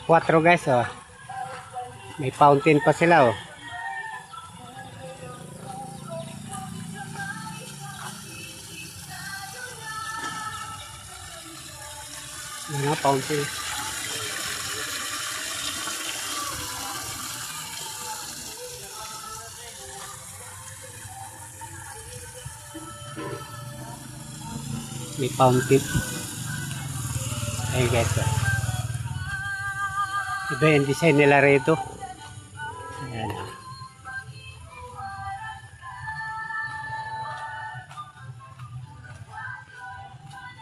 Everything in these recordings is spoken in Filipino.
4 guys, oh. May fountain pa sila, oh. Mga fountain. May fountain. Ayun guys, oh. Iba yung design nila rito. Ayan.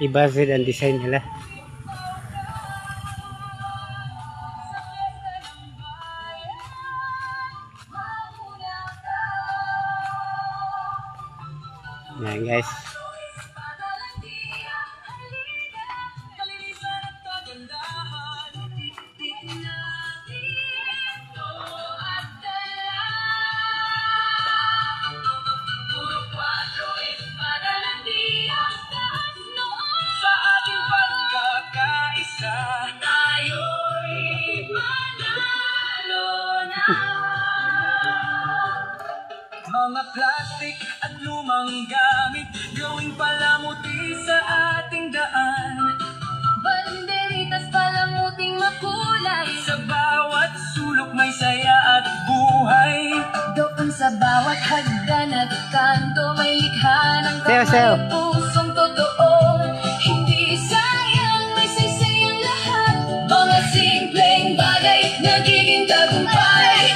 Iba din ang design nila. Ayan guys. Mga plastic at lumang gamit, gawing palamuti sa ating daan. Banderitas palamuting makulay, Sa bawat sulok may saya at buhay. doon sa bawat hagdan at kanto may likha ng Sayo. pusong totoo. Hindi sayang, may saysayang lahat. Mga simpleng bagay, nagiging tagumpay.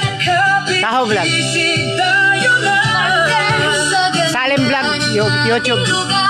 Taho vlog. Isig tayo na. Salim vlog, YouTube. Lugar